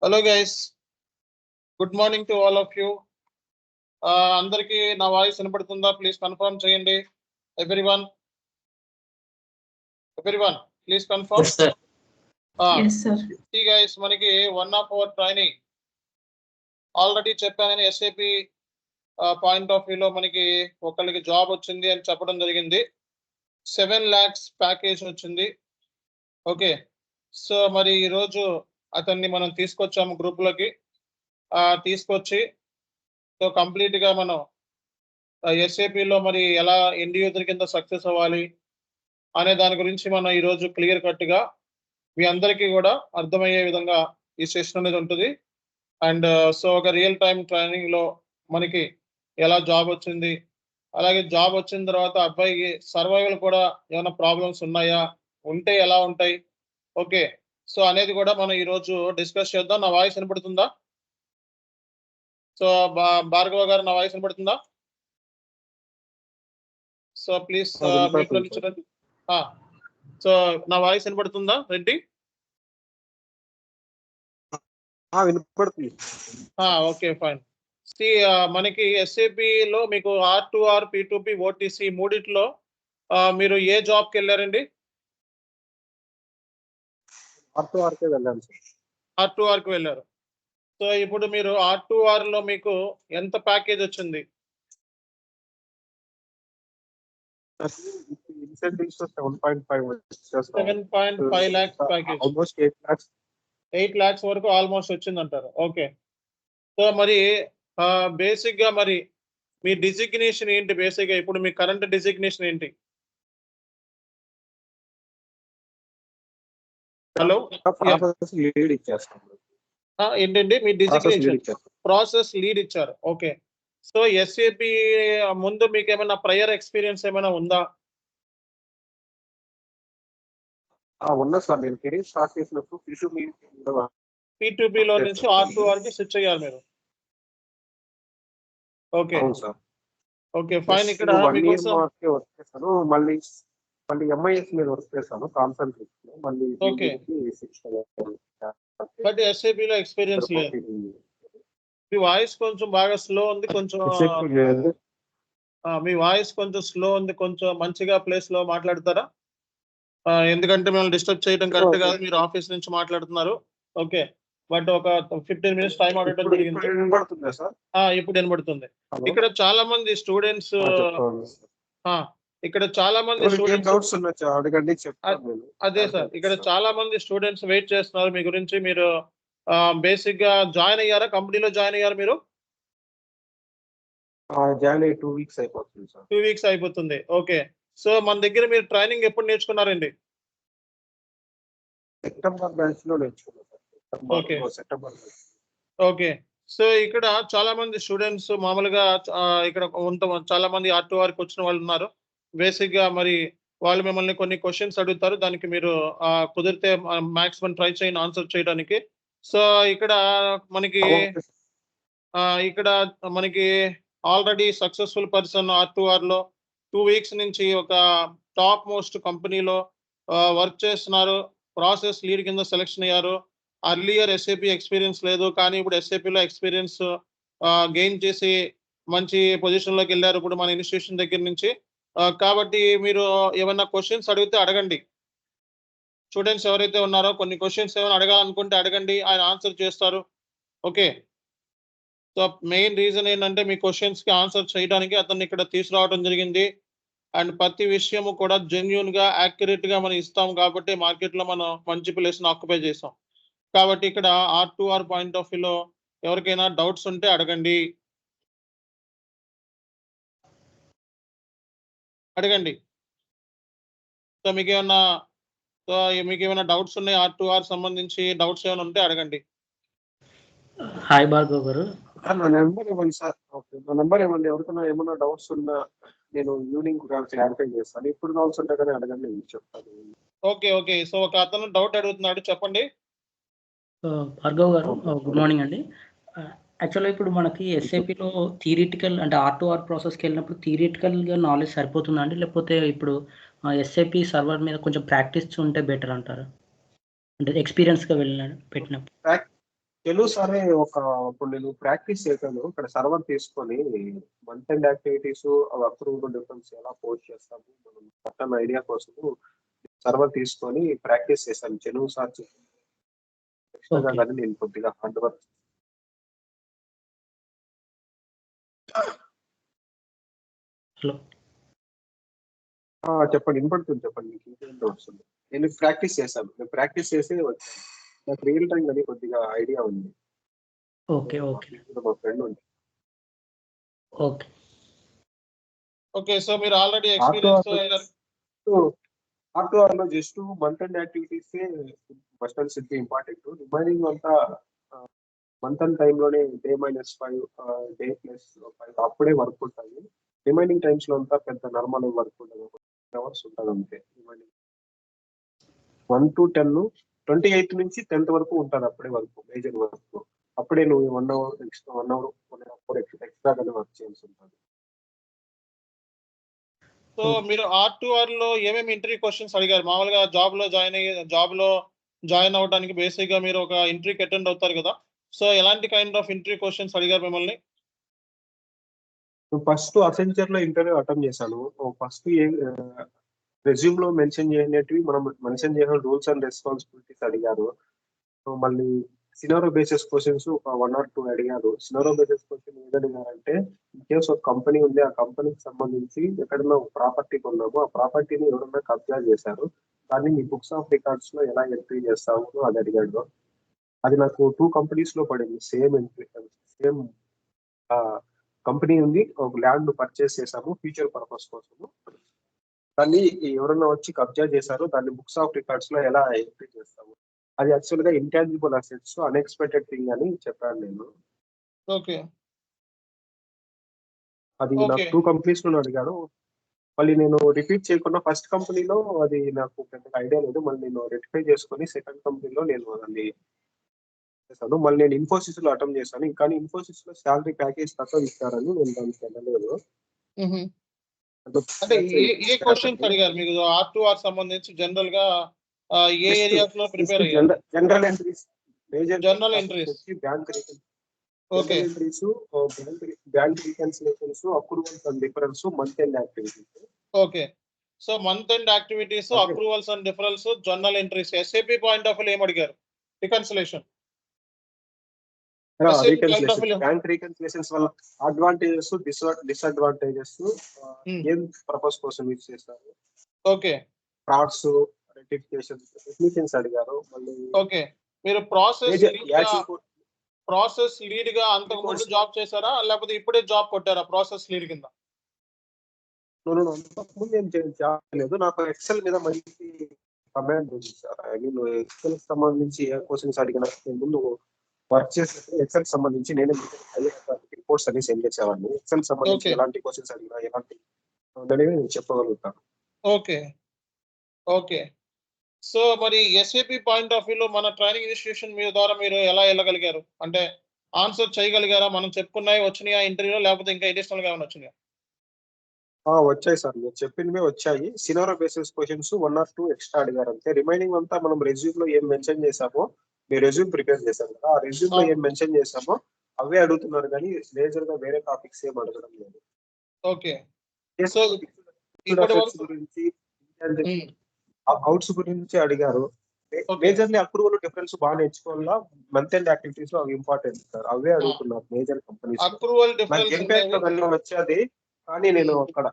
Hello guys, good morning to all of you. అందరికి నా voice వినపడుతుందా? ప్లీజ్ కన్ఫర్మ్ చేయండి. Everyone, please confirm. Yes, sir. Yes, sir. See guys, మనకి 1 of our training already చెప్పానని SAP point of వ్యూలో మనకి ఒకరికి జాబ్ వచ్చింది అని చెప్పడం జరిగింది. 7 lakhs ప్యాకేజ్ వచ్చింది. ఓకే, సో మరి ఈరోజు అతన్ని మనం తీసుకొచ్చాము గ్రూప్లోకి. తీసుకొచ్చి సో కంప్లీట్గా మనం SAPలో మరి ఎలా ఎండ్ యూజర్ కింద సక్సెస్ అవ్వాలి అనే దాని గురించి మనం ఈరోజు క్లియర్ కట్గా మీ అందరికీ కూడా అర్థమయ్యే విధంగా ఈ సెషన్ అనేది ఉంటుంది. అండ్ సో ఒక రియల్ టైం ట్రైనింగ్లో మనకి ఎలా జాబ్ వచ్చింది, అలాగే జాబ్ వచ్చిన తర్వాత అబ్బాయికి సర్వైవల్ కూడా ఏమైనా ప్రాబ్లమ్స్ ఉన్నాయా, ఉంటే ఎలా ఉంటాయి, ఓకే సో అనేది కూడా మనం ఈరోజు డిస్కస్ చేద్దాం. నా వాయిస్ వినపడుతుందా? సో భార్గవ గారు, నా వాయిస్ వినపడుతుందా? సో ప్లీజ్ చూడండి. సో నా వాయిస్ వినపడుతుందా రెడ్డి? వినపడుతుంది. Okay fine. మనకి SAPలో మీకు R2R, P2P, OTC మూడిట్లో మీరు ఏ జాబ్కి వెళ్ళారండి? R2Rకే వెళ్ళాను సార్. R2Rకి వెళ్ళారు. సో ఇప్పుడు మీరు R2Rలో మీకు ఎంత ప్యాకేజ్ వచ్చింది? Incentives 7.5 7.5 lakhs package. Almost 8 lakhs వరకు ఆల్మోస్ట్ వచ్చింది అంటారు. ఓకే, సో మరి బేసిక్ గా మరి మీ డిజిగ్నేషన్ ఏంటి? బేసిక్ గా ఇప్పుడు మీ కరెంట్ డిజిగ్నేషన్ ఏంటి? హలో, లీడ్ ఇచ్చేస్తాం. ఏంటండి మీ డిజిగ్నేషన్? ప్రాసెస్ లీడ్ ఇచ్చారు. ఓకే, సో SAP ముందు మీకు ఏమైనా ప్రయర్ ఎక్స్పీరియన్స్ ఏమైనా ఉందా? ఉన్నా సార్, నేను కెరీర్ స్టార్ట్ చేసినప్పుడు P2P లో నుంచి R2Rకి స్విచ్ అయ్యారు మీరు. Okay sir. Okay fine. ఇక్కడ వచ్చేసాను, మళ్ళీ MIS మీద వర్క్ చేశాను కాన్సంట్రేషన్. మళ్ళీ ఓకే, బట్ SAP లో ఎక్స్పీరియన్స్ లేదు. మీ వాయిస్ కొంచెం బాగా స్లో ఉంది, కొంచెం మీ వాయిస్ కొంచెం స్లో ఉంది, కొంచెం మంచిగా ప్లేస్ లో మాట్లాడతారా? ఎందుకంటే మిమ్మల్ని డిస్టర్బ్ చేయడం కరెక్ట్ కాదు, మీరు ఆఫీస్ నుంచి మాట్లాడుతున్నారు. ఓకే, బట్ ఒక 15 minutes టైం అడగడం జరిగింది. ఇప్పుడు వినబడుతుంది. ఇక్కడ చాలా మంది స్టూడెంట్స్ అదే సార్, ఇక్కడ చాలా మంది స్టూడెంట్స్ వెయిట్ చేస్తున్నారు మీ గురించి. మీరు బేసిక్ గా జాయిన్ అయ్యారా? కంపెనీలో జాయిన్ అయ్యారు మీరు? జాయిన్ అయ్యి 2 weeks అయిపోతుంది సార్. 2 weeks అయిపోతుంది. ఓకే, సో మన దగ్గర మీరు ట్రైనింగ్ ఎప్పుడు నేర్చుకున్నారండి? సెప్టెంబర్ బ్యాచ్ లో నేర్చుకున్నాను. ఓకే ఓకే, సో ఇక్కడ చాలా మంది స్టూడెంట్స్ మామూలుగా ఇక్కడ చాలా మంది R2Rకి వచ్చిన వాళ్ళు ఉన్నారు. బేసిక్ గా మరి వాళ్ళు మిమ్మల్ని కొన్ని క్వశ్చన్స్ అడుగుతారు, దానికి మీరు కుదిరితే మాక్సిమం ట్రై చేయండి ఆన్సర్ చేయడానికి. సో ఇక్కడ మనకి ఆల్రెడీ సక్సెస్ఫుల్ పర్సన్ R2Rలో 2 weeks నుంచి ఒక టాప్ మోస్ట్ కంపెనీలో వర్క్ చేస్తున్నారు. ప్రాసెస్ లీడ్ కింద సెలెక్షన్ అయ్యారు. అర్లియర్ SAP ఎక్స్పీరియన్స్ లేదు, కానీ ఇప్పుడు SAPలో ఎక్స్పీరియన్స్ గెయిన్ చేసి మంచి పొజిషన్లోకి వెళ్ళారు ఇప్పుడు మన ఇన్స్టిట్యూషన్ దగ్గర నుంచి. కాబట్టి మీరు ఏమన్నా క్వశ్చన్స్ అడిగితే అడగండి. స్టూడెంట్స్ ఎవరైతే ఉన్నారో కొన్ని క్వశ్చన్స్ ఏమైనా అడగాలనుకుంటే అడగండి, ఆయన ఆన్సర్ చేస్తారు. ఓకే, సో మెయిన్ రీజన్ ఏంటంటే మీ క్వశ్చన్స్కి ఆన్సర్ చేయడానికి అతన్ని ఇక్కడ తీసుకురావడం జరిగింది. అండ్ ప్రతి విషయము కూడా జెన్యూన్గా యాక్యురేట్గా మనం ఇస్తాం కాబట్టి మార్కెట్లో మనం మంచి ప్లేస్ని ఆక్యుపై చేస్తాం. కాబట్టి ఇక్కడ R2R పాయింట్ ఆఫ్ వ్యూలో ఎవరికైనా డౌట్స్ ఉంటే అడగండి. సో మీకు ఏమైనా డౌట్స్ ఉన్నాయి R2R సంబంధించి? డౌట్స్ ఏమైనా ఉంటే అడగండి. హాయ్ భార్గవ్ గారు, నా నెంబర్ ఇవ్వండి సార్. ఓకే, నా నెంబర్ ఇవ్వండి. ఎవరికైనా ఏమైనా డౌట్స్ ఉన్నా నేను ఈవినింగ్ క్లారిఫై చేస్తాను. ఇప్పుడు డౌట్స్ ఉంటే కానీ అడగండి, నేను చెప్తాను. ఓకే ఓకే, సో ఒక అతను డౌట్ అడుగుతున్నాడు, చెప్పండి. భార్గవ్ గారు గుడ్ మార్నింగ్ అండి. యాక్చువల్గా ఇప్పుడు మనకి SAPలో థియరిటికల్ అంటే R2R ప్రాసెస్కి వెళ్ళినప్పుడు థియరిటికల్గా నాలెడ్జ్ సరిపోతుందా అండి, లేకపోతే ఇప్పుడు SAP సర్వర్ మీద కొంచెం ప్రాక్టీస్ ఉంటే బెటర్ అంటారా? అంటే ఎక్స్పీరియన్స్గా పెట్టినప్పుడు తెలుగు సరే ఇప్పుడు నేను ప్రాక్టీస్ చేశాను ఇక్కడ సర్వర్ తీసుకొని month end activities approval difference ఎలా పోస్ట్ చేస్తాము మనం మొత్తం ఐడియా కోసం సర్వర్ తీసుకొని ప్రాక్టీస్ చేశాను తెలుగు సార్ ఎక్స్ట్రాగా ఓకే. కానీ నేను కొద్దిగా హార్డ్ వర్క్ హలో. చెప్పండి వినపడుతుంది చెప్పండి మీకు ఇంకేం డౌట్స్ ఉంది నేను ప్రాక్టీస్ చేశాను నేను ప్రాక్టీస్ చేసి వచ్చాను నాకు రియల్ టైం అని కొద్దిగా ఐడియా ఉంది ఓకే. ఓకే. మా ఫ్రెండ్ ఉంది ఓకే. ఓకే. సో మీరు already experience RTR just month and activities first and city important remaining అంతా మంత్ అండ్ టైంలోనే డే -5 డే +5 అప్పుడే వర్క్ ఉంటుంది రిమైనింగ్ టైమ్స్ లో అంతా పెద్ద నార్మల్ వర్క్ ఉండదు అవర్స్ ఉంటుంది అంతే రిమైనింగ్ 1 to 10 28th నుంచి 10th వరకు ఉంటుంది అప్పుడే వర్క్ మేజర్ వర్క్ అప్పుడే నువ్వు 1 hour extra 1 hour extra work చేయాల్సి ఉంటుంది సో మీరు R2R లో ఏమేమి ఇంటర్వ్యూ క్వశ్చన్స్ అడిగారు మామూలుగా జాబ్ లో జాయిన్ అవడానికి బేసిక్ గా మీరు ఒక ఇంటర్వ్యూకి అటెండ్ అవుతారు కదా సో ఎలాంటి కైండ్ ఆఫ్ ఇంటర్వ్యూ క్వశ్చన్స్ అడిగారు మిమ్మల్ని ఫస్ట్ అసెంచర్ లో ఇంటర్వ్యూ అటెండ్ చేశాను ఫస్ట్ రెజ్యూమ్ లో మెన్షన్ చేయనటివి మనం మెన్షన్ చేసిన రూల్స్ అండ్ రెస్పాన్సిబిలిటీస్ అడిగారు మళ్ళీ సినారో బేసిస్ క్వశ్చన్స్ ఒక 1 or 2 అడిగారు సినారో బేసిస్ క్వశ్చన్ ఏది అడిగారంటే ఇన్ కేస్ ఒక కంపెనీ ఉంది ఆ కంపెనీకి సంబంధించి ఎక్కడన్నా ప్రాపర్టీ కొన్నామో ఆ ప్రాపర్టీని ఎవరైనా కబ్జా చేశారు దాన్ని మీ బుక్స్ ఆఫ్ రికార్డ్స్ లో ఎలా ఎంట్రీ చేస్తాము అది అడిగాడు అది నాకు 2 కంపెనీస్ లో పడింది సేమ్ కంపెనీ ఉంది ఒక ల్యాండ్ పర్చేస్ చేసాము ఫ్యూచర్ పర్పస్ కోసము దాన్ని ఎవరైనా వచ్చి కబ్జా చేశారు దాన్ని బుక్స్ ఆఫ్ రికార్డ్స్ లో ఎలా ఎంట్రీ చేస్తాము అది యాక్చువల్ గా ఇంటాంజిబుల్ అసెట్స్ అన్ఎక్స్పెక్టెడ్ థింగ్ అని చెప్పాను నేను ఓకే అది నాకు 2 కంపెనీస్ లో అడిగాడు మళ్ళీ నేను రిపీట్ చేయకుండా ఫస్ట్ కంపెనీలో అది నాకు పెద్దగా ఐడియా లేదు మళ్ళీ నేను రెక్టిఫై చేసుకొని సెకండ్ కంపెనీలో నేను దాన్ని చేశాను మళ్ళీ నేను ఇన్ఫోసిస్ లో అటెంప్ట్ చేశాను కానీ ఇన్ఫోసిస్ లో శాలరీ ప్యాకేజ్ తక్కువ ఇస్తారని నేను దానికి వెళ్ళలేదు అంటే ఏ క్వశ్చన్స్ అడిగారు మీకు R2R సంబంధించి జనరల్ గా ఏ ఏరియాస్ లో ప్రిపేర్ అయ్యారు general entries general entries bank okay entries bank reconciliations approvals and difference month end activities okay so month end activities approvals and difference journal entries SAP point of view ఏం అడిగారు reconciliation bank reconciliations వల్ల advantages disadvantages ఏం purpose కోసం use చేస్తారు okay frauds rectifications technicians అడిగారు మళ్ళీ okay మీరు process lead గా అంతకు ముందు జాబ్ చేశారా లేకపోతే ఇప్పుడే జాబ్ కొట్టారా ప్రాసెస్ లీడ్ కింద అంతకుముందు ఏం చేయలేదు నాకు ఎక్సెల్ మీద మంచి కమాండ్ ఉంది సార్ ఐ మీన్ ఎక్సెల్ సంబంధించి ఏ క్వశ్చన్స్ అడిగినా ముందు వర్క్ చేసే ఎక్సెల్ సంబంధించి నేనే రిపోర్ట్స్ అన్ని సెండ్ చేసేవాడిని ఎక్సెల్ సంబంధించి ఎలాంటి క్వశ్చన్స్ అడిగినా ఎలాంటి నేను చెప్పగలుగుతాను ఓకే ఓకే సో మరి SAP పాయింట్ ఆఫ్ వ్యూలో మన ట్రైనింగ్ ఇన్స్టిట్యూషన్ మీ ద్వారా మీరు ఎలా వెళ్ళగలిగారు అంటే ఆన్సర్ చేయగలిగారా మనం చెప్పుకున్నాయి వచ్చినాయా ఇంటర్వ్యూలో లేకపోతే ఇంకా అడిషనల్ గా ఏమైనా వచ్చినాయా వచ్చాయి సార్ మీరు చెప్పినవే వచ్చాయి సినారో బేసిస్ క్వశ్చన్స్ 1 or 2 ఎక్స్ట్రా అడిగారు అంతే రిమైనింగ్ అంతా మనం రెజ్యూమ్ లో ఏం మెన్షన్ చేసామో మీరు రెజ్యూమ్ ప్రిపేర్ చేశారు కదా ఆ రెజ్యూమ్ లో ఏం మెన్షన్ చేసామో అవే అడుగుతున్నారు కానీ మేజర్ గా వేరే టాపిక్స్ ఏం అడగడం లేదు ఓకే సో గురించి అవుట్స్ గురించి అడిగారు మేజర్లీ అప్రూవల్ డిఫరెన్స్ బాగా నేర్చుకోవాలా మంత్ ఎండ్ యాక్టివిటీస్ లో అవి ఇంపార్టెంట్ సార్ అవే అడుగుతున్నారు మేజర్ కంపెనీస్ అప్రూవల్ వచ్చేది కానీ నేను అక్కడ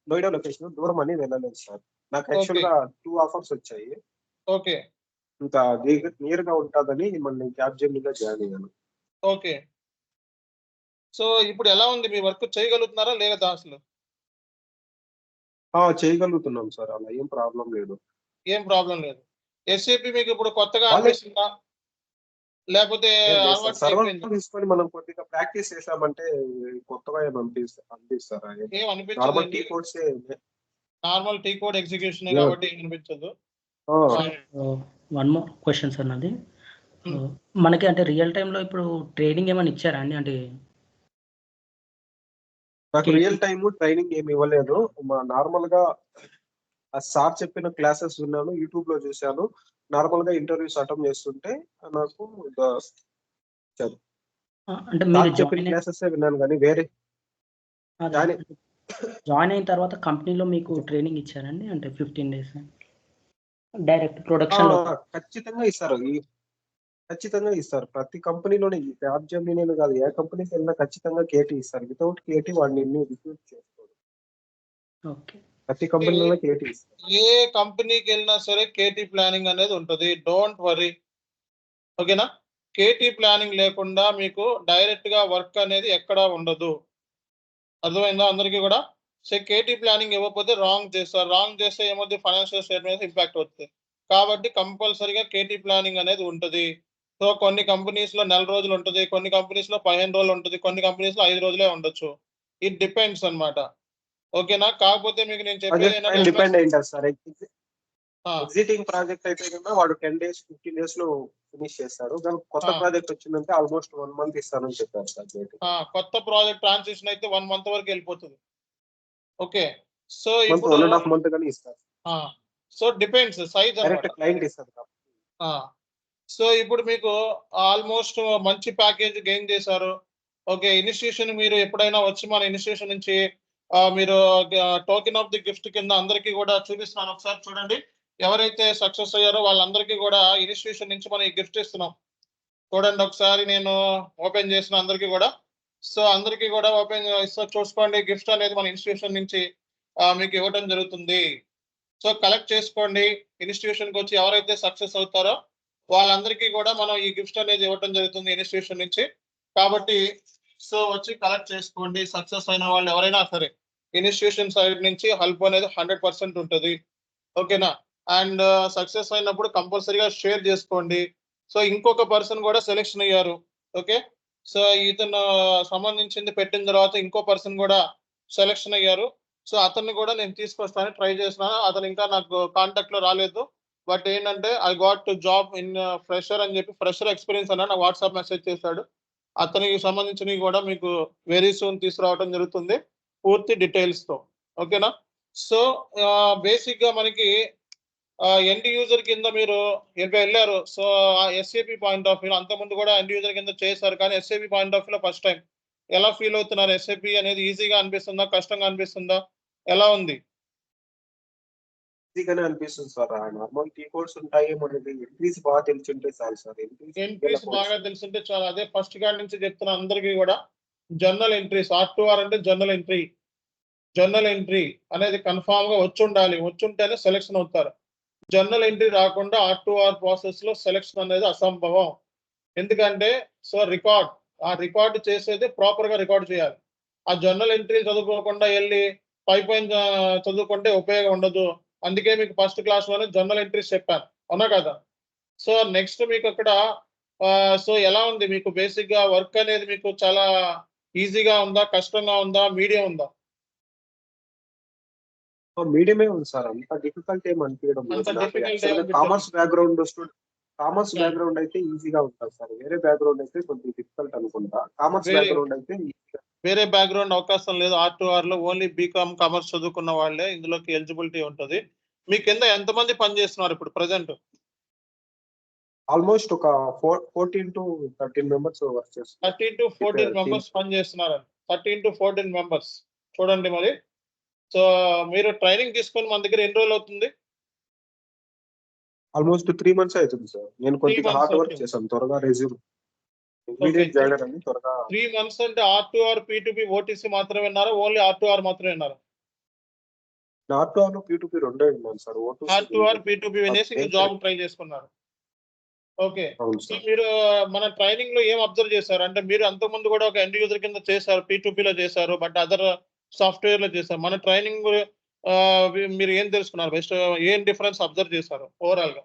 నోయిడా లొకేషన్ దూరం అని వెళ్ళలేదు సార్ నాకు యాక్చువల్ గా 2 ఆఫర్స్ వచ్చాయి ఓకే ఇంకా నియర్ గా ఉంటుందని మళ్ళీ క్యాబ్ జర్నీలో జాయిన్ అయ్యాను ఓకే సో ఇప్పుడు ఎలా ఉంది మీ వర్క్ చేయగలుగుతున్నారా లేదా అసలు చేయగలుగుతున్నాం సార్ అలా ఏం ప్రాబ్లం లేదు SAP మీకు ఇప్పుడు కొత్తగా అనిపిస్తుందా లేకపోతే తీసుకొని మనం కొద్దిగా ప్రాక్టీస్ చేసామంటే కొత్తగా అనిపిస్తారా నార్మల్ టీ కోడ్ ఎగ్జిక్యూషన్ కాబట్టి అనిపించదు వన్ మోర్ క్వశ్చన్ సార్ నాది మనకి అంటే రియల్ టైమ్ లో ఇప్పుడు ట్రైనింగ్ ఏమైనా ఇచ్చారా అండి అంటే నాకు రియల్ టైమ్ ట్రైనింగ్ ఏమి ఇవ్వలేదు నార్మల్ గా సార్ చెప్పిన క్లాసెస్ విన్నాను యూట్యూబ్ లో చూశాను నార్మల్ గా ఇంటర్వ్యూస్ అటెండ్ చేస్తుంటే నాకు అంటే మీరు చెప్పిన క్లాసెస్ విన్నాను కానీ వేరే జాయిన్ అయిన తర్వాత కంపెనీలో మీకు ట్రైనింగ్ ఇచ్చారండి? అంటే 15 డేస్ డైరెక్ట్ ప్రొడక్షన్ ఖచ్చితంగా ఇస్తారు. ఖచ్చితంగా ఇస్తారు. ప్రతి కంపెనీలోనే ఈ క్యాప్‌జెమినీ కాదు, ఏ కంపెనీకి వెళ్ళినా ఖచ్చితంగా కేటీ ఇస్తారు. వితౌట్ కేటీ వాడిని రిక్రూట్ చేసుకోరు. ఓకే. ప్రతి కంపెనీలో కేటీ ఇస్తారు. ఏ కంపెనీకి వెళ్ళినా సరే కేటీ ప్లానింగ్ అనేది ఉంటుంది. Don't worry. ఓకేనా? కేటీ ప్లానింగ్ లేకుండా మీకు డైరెక్ట్ గా వర్క్ అనేది ఎక్కడా ఉండదు. అర్థమైందా అందరికీ కూడా? సో కేటీ ప్లానింగ్ ఇవ్వకపోతే రాంగ్ చేస్తారు. రాంగ్ చేస్తే ఏమవుతుంది? ఫైనాన్షియల్ స్టేట్మెంట్స్ ఇంపాక్ట్ అవుతుంది. కాబట్టి కంపల్సరీగా కేటీ ప్లానింగ్ అనేది ఉంటుంది. సో కొన్ని కంపెనీస్ లో 4 రోజులు ఉంటుంది, కొన్ని కంపెనీస్ లో 15 రోజులు ఉంటుంది, కొన్ని కంపెనీస్ లో 5 రోజులే ఉండొచ్చు. ఇట్ డిపెండ్స్ అన్నమాట. ఓకేనా? కాకపోతే మీకు నేను చెప్పేది ఏంటంటే డిపెండ్ అయింటారు సార్. ఎగ్జిటింగ్ ప్రాజెక్ట్ అయితే కన్నా వాడు 10 డేస్ 15 డేస్ లో ఫినిష్ చేస్తారు. కానీ కొత్త ప్రాజెక్ట్ వచ్చిందంటే ఆల్మోస్ట్ 1 మంత్ ఇస్తానని చెప్పారు సార్. కొత్త ప్రాజెక్ట్ ట్రాన్సిషన్ అయితే 1 మంత్ వరకు వెళ్ళిపోతుంది. ఓకే. సో ఇప్పుడు 1.5 మంత్ గానీ ఇస్తారు. So depends size direct client ఇస్తారు. సో ఇప్పుడు మీకు ఆల్మోస్ట్ మంచి ప్యాకేజ్ గెయిన్ చేశారు. ఓకే. ఇనిషియేషన్ మీరు ఎప్పుడైనా వచ్చి మన ఇనిషియేషన్ నుంచి మీరు టోకెన్ ఆఫ్ ది గిఫ్ట్ కింద అందరికీ కూడా చూపిస్తున్నాను. ఒకసారి చూడండి. ఎవరైతే సక్సెస్ అయ్యారో వాళ్ళందరికీ కూడా ఇనిషియేషన్ నుంచి మనం ఈ గిఫ్ట్ ఇస్తున్నాం. చూడండి ఒకసారి నేను ఓపెన్ చేసిన అందరికీ కూడా. సో అందరికీ కూడా ఓపెన్ ఇస్తా చూసుకోండి. గిఫ్ట్ అనేది మన ఇన్స్టిట్యూషన్ నుంచి మీకు ఇవ్వడం జరుగుతుంది. సో కలెక్ట్ చేసుకోండి. ఇన్స్టిట్యూషన్కి వచ్చి ఎవరైతే సక్సెస్ అవుతారో వాళ్ళందరికీ కూడా మనం ఈ గిఫ్ట్ అనేది ఇవ్వడం జరుగుతుంది ఇన్స్టిట్యూషన్ నుంచి. కాబట్టి సో వచ్చి కలెక్ట్ చేసుకోండి. సక్సెస్ అయిన వాళ్ళు ఎవరైనా సరే ఇన్స్టిట్యూషన్ సైడ్ నుంచి హెల్ప్ అనేది 100% ఉంటుంది. ఓకేనా? అండ్ సక్సెస్ అయినప్పుడు కంపల్సరీగా షేర్ చేసుకోండి. సో ఇంకొక పర్సన్ కూడా సెలెక్షన్ అయ్యారు. ఓకే. సో ఇతను సంబంధించింది పెట్టిన తర్వాత ఇంకో పర్సన్ కూడా సెలెక్షన్ అయ్యారు. సో అతన్ని కూడా నేను తీసుకొస్తాను ట్రై చేస్తున్నాను. అతను ఇంకా నాకు కాంటాక్ట్ లో రాలేదు. బట్ ఏంటంటే I got to job in fresher అని చెప్పి ఫ్రెషర్ ఎక్స్పీరియన్స్ అన్న నాకు వాట్సాప్ మెసేజ్ చేశాడు. అతనికి సంబంధించినవి కూడా మీకు వెరీ సూన్ తీసుకురావడం జరుగుతుంది పూర్తి డీటెయిల్స్ తో. ఓకేనా? సో బేసిక్ గా మనకి ఎండ్ యూజర్ కింద మీరు వెళ్ళారు. So SAP point of view అంతకుముందు కూడా ఎండ్ యూజర్ కింద చేశారు. కానీ ఎస్ఏపి పాయింట్ ఆఫ్ వ్యూలో ఫస్ట్ టైం ఎలా ఫీల్ అవుతున్నారు? ఎస్ఏపి అనేది ఈజీగా అనిపిస్తుందా, కష్టంగా అనిపిస్తుందా, ఎలా ఉంది? ఈజీగానే అనిపిస్తుంది సార్. నార్మల్ కీ కోడ్స్ ఉంటాయి. మనకి ఎంట్రీస్ బాగా తెలుసుంటే చాలు సార్. ఎంట్రీస్ బాగా తెలుసుంటే చాలు. అదే ఫస్ట్ కాడి నుంచి చెప్తున్నా అందరికీ కూడా. జర్నల్ ఎంట్రీస్ R2R అంటే జర్నల్ ఎంట్రీ. జర్నల్ ఎంట్రీ అనేది కన్ఫామ్ గా వచ్చి ఉండాలి. వచ్చుంటేనే సెలెక్షన్ అవుతారు. జర్నల్ ఎంట్రీ రాకుండా R2R ప్రాసెస్ లో సెలెక్షన్ అనేది అసంభవం. ఎందుకంటే సో ఆ రికార్డ్ చేసేది ప్రాపర్ గా రికార్డ్ చేయాలి. ఆ జర్నల్ ఎంట్రీ చదువుకోకుండా వెళ్ళి పైపోయిన చదువుకుంటే ఉపయోగం ఉండదు. అందుకే మీకు ఫస్ట్ క్లాస్ లోనే జర్నల్ ఎంట్రీస్ చెప్పాను. అవునా కదా? సో నెక్స్ట్ మీకు అక్కడ సో ఎలా ఉంది మీకు బేసిక్ గా వర్క్ అనేది మీకు చాలా ఈజీగా ఉందా, కష్టంగా ఉందా, మీడియం ఉందా? మీడియమే ఉంది సార్. అంత డిఫికల్ట్ ఏం అనిపించడం లేదు. కామర్స్ బ్యాక్గ్రౌండ్ అయితే ఈజీగా ఉంటుంది సార్. వేరే బ్యాక్గ్రౌండ్ అయితే కొంచెం డిఫికల్ట్ అనుకుంటా. కామర్స్ బ్యాక్గ్రౌండ్ అయితే వేరే బ్యాక్గ్రౌండ్ అవకాశం లేదు. R2R లో ఓన్లీ బీకామ్ కామర్స్ చదువుకున్న వాళ్ళే ఇందులోకి ఎలిజిబిలిటీ ఉంటుంది. మీ కింద ఎంతమంది పనిచేస్తున్నారు ఇప్పుడు ప్రెసెంట్? ఆల్మోస్ట్ ఒక 14 to 13 మెంబర్స్ వర్క్ చేస్తున్నారు. 13 to 14 మెంబర్స్ పనిచేస్తున్నారు. 13 to 14 మెంబర్స్ చూడండి మరి. సో మీరు ట్రైనింగ్ తీసుకొని మన దగ్గర ఎన్ని రోజులు అవుతుంది? ఆల్మోస్ట్ 3 months అవుతుంది సార్. నేను కొంచెం హార్డ్ వర్క్ చేశాను. త్వరగా రెజ్యూమ్ ఇమిడియట్ జాయినర్ అని త్వరగా. 3 months అంటే R2R P2P OTC మాత్రమే విన్నారా? ఓన్లీ R2R మాత్రమే విన్నారా? R2R లో P2P రెండే విన్నాను సార్. R2R P2P వినేసి ఇంకా జాబ్ ట్రై చేసుకున్నారు. ఓకే. సో మీరు మన ట్రైనింగ్ లో ఏం అబ్జర్వ్ చేశారు? అంటే మీరు అంతకుముందు కూడా ఒక ఎండ్ యూజర్ కింద చేశారు, P2P లో చేశారు, బట్ అదర్ సాఫ్ట్వేర్ లో చేశారు. మన ట్రైనింగ్ మీరు ఏం తెలుసుకున్నారు? బెస్ట్ ఏం డిఫరెన్స్ అబ్జర్వ్ చేశారు ఓవరాల్ గా?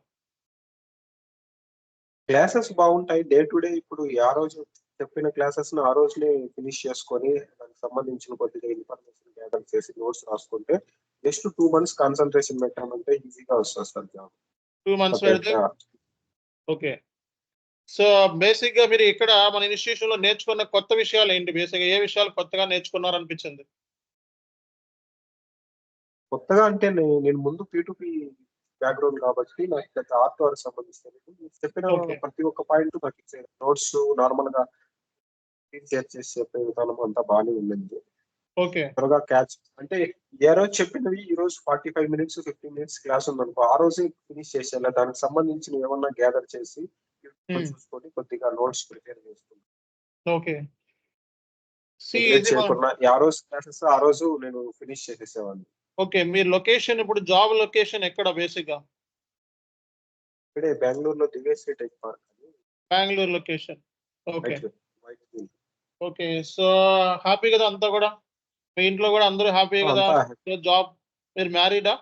క్లాసెస్ బాగుంటాయి. డే టు డే ఇప్పుడు ఆ రోజు చెప్పిన క్లాసెస్ ఆ రోజునే ఫినిష్ చేసుకొని దానికి సంబంధించిన కొద్దిగా ఇన్ఫర్మేషన్ గ్యాదర్ చేసి నోట్స్ రాసుకుంటే జస్ట్ 2 months కాన్సన్ట్రేషన్ పెట్టామంటే ఈజీగా వస్తుంది సార్ జాబ్. 2 months పెడితే ఓకే. సో బేసిక్ గా మీరు ఇక్కడ మన ఇన్స్టిట్యూషన్ లో నేర్చుకున్న కొత్త విషయాలు ఏంటి? బేసిక్ గా ఏ విషయాలు కొత్తగా నేర్చుకున్నారు అనిపించింది? కొత్తగా అంటే నేను ముందు P2P బ్యాక్గ్రౌండ్ కాబట్టి నాకు పెద్ద ఆర్ట్ వర్క్ సంబంధించి చెప్పిన Okay. ప్రతి ఒక్క పాయింట్ నాకు ఇచ్చారు. నోట్స్ నార్మల్ గా షేర్ చేసి చెప్పే విధానం అంతా బాగానే ఉండింది. ఓకే. త్వరగా క్యాచ్ అంటే ఏ రోజు చెప్పినవి ఈ రోజు 45 మినిట్స్ 50 మినిట్స్ క్లాస్ ఉందనుకో ఆ రోజే ఫినిష్ చేసేయాలి. దానికి సంబంధించిన ఏమన్నా గ్యాదర్ చేసి చూసుకొని కొద్దిగా నోట్స్ ప్రిపేర్ చేసుకున్నాను. ఓకే. నెగ్లెక్ట్ చేయకుండా ఆ రోజు క్లాసెస్ ఆ రోజు నేను ఫినిష్ చేసేసేవాడిని. ఓకే. మీ లొకేషన్ ఇప్పుడు జాబ్ లొకేషన్ ఎక్కడ బేసిక్ గా? ఇక్కడే బెంగళూరులో దివేశ్రీ టెక్ పార్క్ అని. Bengaluru location. Okay. White field. Okay. So happy కదా అంతా కూడా? మీ ఇంట్లో కూడా అందరూ హ్యాపీ కదా? జాబ్ మీరు మ్యారీడా?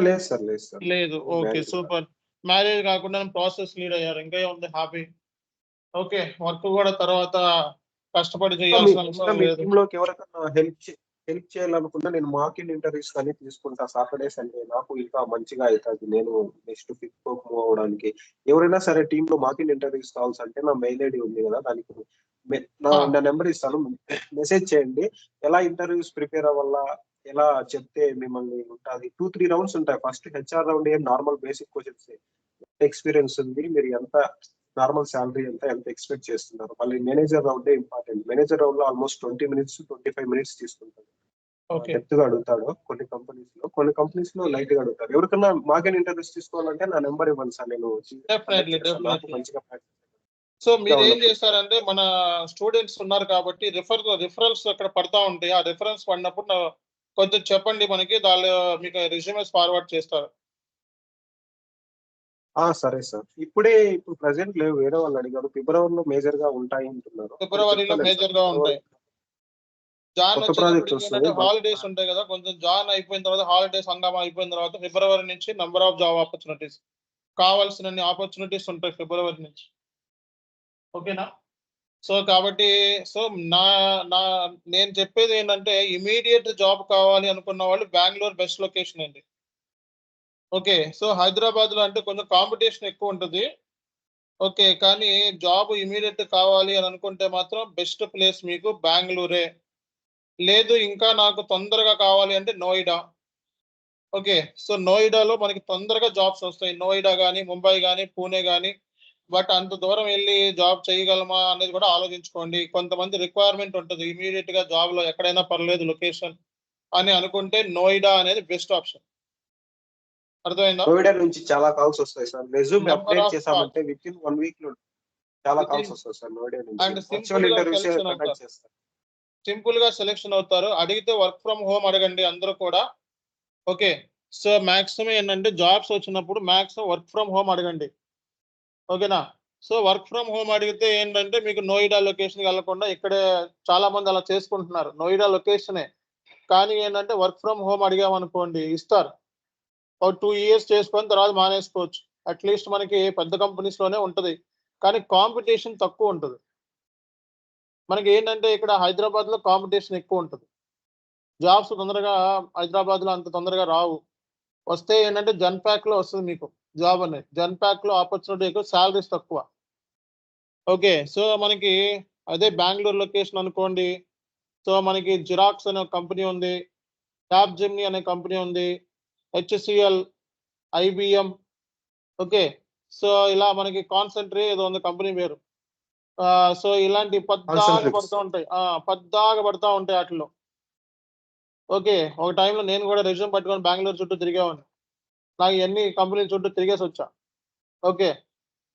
లేదు సార్, లేదు సార్. లేదు. Okay, super. మ్యారేజ్ కాకుండా ప్రాసెస్ లీడ్ అయ్యారు, ఇంకా ఉంది హ్యాపీ. ఓకే, వర్క్ కూడా తర్వాత కష్టపడి చేయాల్సిన అవసరం లేదు. టీంలోకి ఎవరికైనా హెల్ప్ చేయాలనుకున్నా నేను మాక్ ఇన్ ఇంటర్వ్యూస్ కానీ తీసుకుంటా సాటర్డే సండే. నాకు ఇంకా మంచిగా అవుతుంది. నేను నెక్స్ట్ ఫిఫ్త్ మూవ్ అవడానికి ఎవరైనా సరే టీంలో మాక్ ఇన్ ఇంటర్వ్యూస్ కావాల్సి నా మెయిల్ ఐడి ఉంది కదా, దానికి నా నెంబర్ ఇస్తాను, మెసేజ్ చేయండి. ఎలా ఇంటర్వ్యూస్ ప్రిపేర్ అవ్వాలా, ఎలా చెప్తే మిమ్మల్ని ఉంటుంది. 2-3 రౌండ్స్ ఉంటాయి. ఫస్ట్ హెచ్ఆర్ రౌండ్ ఏం నార్మల్ బేసిక్ క్వశ్చన్స్, ఎక్స్పీరియన్స్ ఉంది, మీరు ఎంత నార్మల్ శాలరీ ఎంత ఎక్స్పెక్ట్ చేస్తున్నారు. మళ్ళీ manager round important. Manager round లో ఆల్మోస్ట్ 20 మినిట్స్ 25 మినిట్స్ తీసుకుంటాడు. డెప్త్ గా అడుగుతాడు. కొన్ని కంపెనీస్ లో లైట్ గా అడుగుతారు. ఎవరికన్నా మాకెన్ ఇంటర్వ్యూస్ తీసుకోవాలంటే నా నెంబర్ ఇవ్వండి సార్, నేను మంచిగా ప్రాక్టీస్. సో మీరు ఏం చేస్తారంటే, మన స్టూడెంట్స్ ఉన్నారు కాబట్టి రిఫరల్స్ అక్కడ పడతా ఉంటాయి. ఆ రిఫరెన్స్ పడినప్పుడు కొంచెం చెప్పండి మనకి, దాని మీకు రెజ్యూమెస్ ఫార్వర్డ్ చేస్తారు. సరే సార్. ఇప్పుడు ప్రెసెంట్ లేవు, వేరే వాళ్ళు అడిగారు. ఫిబ్రవరిలో మేజర్ గా ఉంటాయి అంటున్నారు. ఫిబ్రవరిలో మేజర్ గా ఉంటాయి. జాన్ వచ్చినప్పుడు హాలిడేస్ ఉంటాయి కదా, కొంచెం జాన్ అయిపోయిన తర్వాత హాలిడేస్ హంగామా అయిపోయిన తర్వాత ఫిబ్రవరి నుంచి నంబర్ ఆఫ్ జాబ్ ఆపర్చునిటీస్, కావాల్సిన ఆపర్చునిటీస్ ఉంటాయి ఫిబ్రవరి నుంచి. ఓకేనా? సో కాబట్టి నేను చెప్పేది ఏంటంటే, ఇమీడియట్ జాబ్ కావాలి అనుకున్న వాళ్ళు బెంగళూరు బెస్ట్ లొకేషన్ అండి. ఓకే. సో హైదరాబాద్ లో అంటే కొంచెం కాంపిటీషన్ ఎక్కువ ఉంటుంది. ఓకే, కానీ జాబ్ ఇమీడియట్ కావాలి అని అనుకుంటే మాత్రం బెస్ట్ ప్లేస్ మీకు బెంగళూరే. లేదు ఇంకా నాకు తొందరగా కావాలి అంటే నోయిడా. ఓకే. సో నోయిడాలో మనకి తొందరగా జాబ్స్ వస్తాయి. నోయిడా కానీ, ముంబై కానీ, పూణే కానీ. బట్ అంత దూరం వెళ్ళి జాబ్ చేయగలమా అనేది కూడా ఆలోచించుకోండి. కొంతమంది రిక్వైర్మెంట్ ఉంటుంది, ఇమీడియట్ గా జాబ్ లో ఎక్కడైనా పర్లేదు లొకేషన్ అని అనుకుంటే నోయిడా అనేది బెస్ట్ ఆప్షన్. అర్థమైందా? నోయిడా నుంచి చాలా కాల్స్ వస్తాయి సార్. రెజ్యూమ్ అప్డేట్ చేసామంటే విత్ ఇన్ 1 వీక్ లో చాలా కాల్స్ వస్తాయి సార్ నోయిడా నుంచి. అండ్ సింపుల్ గా సెలెక్షన్ అవుతారు. అడిగితే వర్క్ ఫ్రమ్ హోమ్ అడగండి అందరూ కూడా. ఓకే. సో మాక్సిమం ఏంటంటే జాబ్స్ వచ్చినప్పుడు మాక్సిమం వర్క్ ఫ్రమ్ హోమ్ అడగండి. ఓకేనా? సో వర్క్ ఫ్రమ్ హోమ్ అడిగితే ఏంటంటే మీకు నోయిడా లొకేషన్ వెళ్ళకుండా ఇక్కడే చాలా మంది అలా చేసుకుంటున్నారు. నోయిడా లొకేషనే కానీ ఏంటంటే వర్క్ ఫ్రమ్ హోమ్ అడిగామనుకోండి ఇస్తారు. ఒక 2 years చేసుకొని తర్వాత మానేసుకోవచ్చు. అట్లీస్ట్ మనకి పెద్ద కంపెనీస్ లోనే ఉంటుంది, కానీ కాంపిటీషన్ తక్కువ ఉంటుంది. మనకి ఏంటంటే ఇక్కడ హైదరాబాద్ లో కాంపిటీషన్ ఎక్కువ ఉంటుంది. జాబ్స్ తొందరగా హైదరాబాద్ లో అంత తొందరగా రావు. వస్తే ఏంటంటే జన్పాక్ లో వస్తుంది మీకు జాబ్ అనేది. జన్పాక్ లో ఆపర్చునిటీ ఎక్కువ, శాలరీస్ తక్కువ. ఓకే. సో మనకి అదే బెంగళూరు లొకేషన్ అనుకోండి. సో మనకి జిరాక్స్ అనే కంపెనీ ఉంది, ట్యాప్ జెమినీ అనే కంపెనీ ఉంది, HCL, IBM. ఓకే. సో ఇలా మనకి కాన్సెంట్రీ ఏదో ఉంది కంపెనీ పేరు. సో ఇలాంటి పద్దాగా పడతా ఉంటాయి వాటిలో. ఓకే. ఒక టైంలో నేను కూడా రెజ్యూమ్ పట్టుకొని బెంగళూరు చుట్టూ తిరిగేవాడిని. నాకు ఎన్ని కంపెనీల చుట్టూ తిరిగేసి వచ్చా. ఓకే.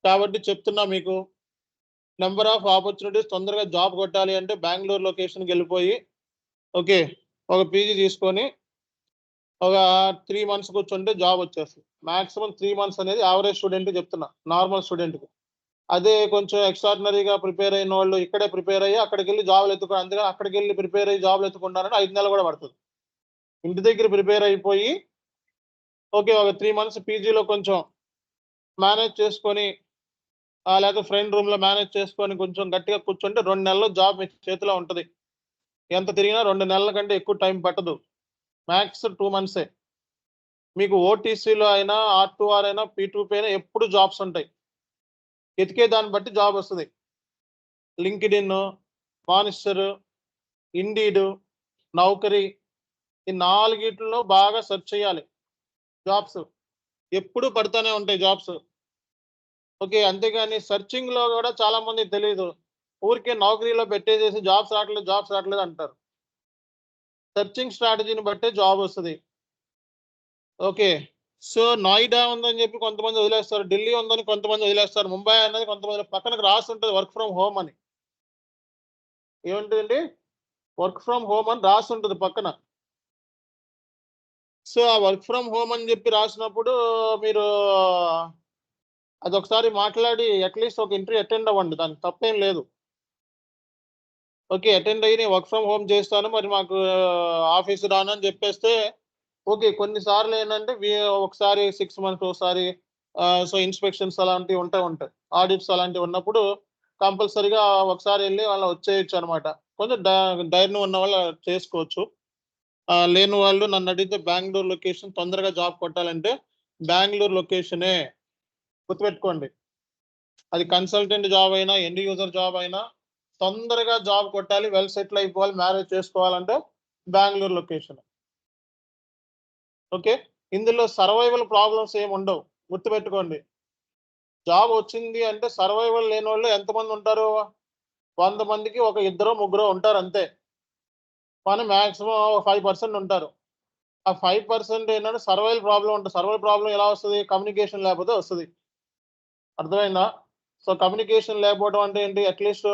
కాబట్టి చెప్తున్నా మీకు, నెంబర్ ఆఫ్ ఆపర్చునిటీస్ తొందరగా జాబ్ కొట్టాలి అంటే బెంగళూరు లొకేషన్కి వెళ్ళిపోయి ఓకే ఒక పీజీ తీసుకొని ఒక 3 months కూర్చుంటే జాబ్ వచ్చేస్తుంది. మాక్సిమం 3 months అనేది యావరేజ్ స్టూడెంట్ చెప్తున్నా, నార్మల్ స్టూడెంట్కి. అదే కొంచెం ఎక్స్ట్రాడినరీగా ప్రిపేర్ అయిన వాళ్ళు ఇక్కడే ప్రిపేర్ అయ్యి అక్కడికి వెళ్ళి జాబ్లు ఎత్తుకుని, అందుకని అక్కడికి వెళ్ళి ప్రిపేర్ అయ్యి జాబ్లు ఎత్తుకుంటారంటే 5 నెలలు కూడా పడుతుంది. ఇంటి దగ్గర ప్రిపేర్ అయిపోయి ఓకే ఒక 3 months పీజీలో కొంచెం మేనేజ్ చేసుకొని, లేకపోతే ఫ్రెండ్ రూమ్ లో మేనేజ్ చేసుకొని కొంచెం గట్టిగా కూర్చుంటే 2 నెలల్లో జాబ్ మీ చేతిలో ఉంటుంది. ఎంత తిరిగినా 2 నెలల కంటే ఎక్కువ టైం పట్టదు. Max 2 months. మీకు ఓటీసీలో అయినా, R2R అయినా, P2P అయినా ఎప్పుడు జాబ్స్ ఉంటాయి. ఎతికే దాన్ని బట్టి జాబ్ వస్తుంది. లింక్డ్ఇన్, మానిస్టర్, ఇండీడ్, నౌకరీ, ఈ 4 బాగా సెర్చ్ చేయాలి. జాబ్స్ ఎప్పుడు పడుతూనే ఉంటాయి జాబ్స్. ఓకే, అంతేగాని సెర్చింగ్ లో కూడా చాలా మంది తెలియదు, ఊరికే నౌకరీలో పెట్టేసేసి జాబ్స్ రావట్లేదు అంటారు. సెర్చింగ్ స్ట్రాటజీని బట్టే జాబ్ వస్తుంది. ఓకే, సో నోయిడా ఉందని చెప్పి కొంతమంది వదిలేస్తారు, ఢిల్లీ ఉందని కొంతమంది వదిలేస్తారు, ముంబై అనేది కొంతమంది పక్కనకు రాసి ఉంటుంది వర్క్ ఫ్రమ్ హోమ్ అని. ఏముంటుందండి? వర్క్ ఫ్రమ్ హోమ్ అని రాసి ఉంటుంది పక్కన. సో ఆ వర్క్ ఫ్రమ్ హోమ్ అని చెప్పి రాసినప్పుడు మీరు అదొకసారి మాట్లాడి అట్లీస్ట్ ఒక ఇంటర్వ్యూ అటెండ్ అవ్వండి, దానికి తప్పేం లేదు. ఓకే, అటెండ్ అయ్యి నేను వర్క్ ఫ్రమ్ హోమ్ చేస్తాను, మరి మాకు ఆఫీస్ రాను అని చెప్పేస్తే ఓకే. కొన్నిసార్లు ఏంటంటే ఒకసారి 6 మంత్స్ ఒకసారి సో ఇన్స్పెక్షన్స్ అలాంటివి ఉంటాయి, ఆడిట్స్ అలాంటివి ఉన్నప్పుడు కంపల్సరీగా ఒకసారి వెళ్ళి వాళ్ళు వచ్చేయచ్చు అనమాట. కొంచెం ధైర్యం ఉన్న వాళ్ళు చేసుకోవచ్చు. లేని వాళ్ళు నన్ను అడిగితే బెంగళూరు లొకేషన్ తొందరగా జాబ్ కొట్టాలంటే బెంగళూరు లొకేషనే గుర్తుపెట్టుకోండి. అది కన్సల్టెంట్ జాబ్ అయినా ఎండ్ యూజర్ జాబ్ అయినా తొందరగా జాబ్ కొట్టాలి, వెల్ సెటిల్ అయిపోవాలి, మ్యారేజ్ చేసుకోవాలంటే బెంగళూరు లొకేషన్. ఓకే, ఇందులో సర్వైవల్ ప్రాబ్లమ్స్ ఏమి ఉండవు, గుర్తుపెట్టుకోండి. జాబ్ వచ్చింది అంటే సర్వైవల్ లేని వాళ్ళు ఎంతమంది ఉంటారు? 100 మందికి ఒక 2-3 ఉంటారు అంతే. కానీ మాక్సిమం 5% ఉంటారు. ఆ 5% ఏంటంటే సర్వైవల్ ప్రాబ్లం ఉంటుంది. సర్వైవల్ ప్రాబ్లం ఎలా వస్తుంది? కమ్యూనికేషన్ లేకపోతే వస్తుంది. అర్థమైందా? సో కమ్యూనికేషన్ లేకపోవడం అంటే ఏంటి? అట్లీస్ట్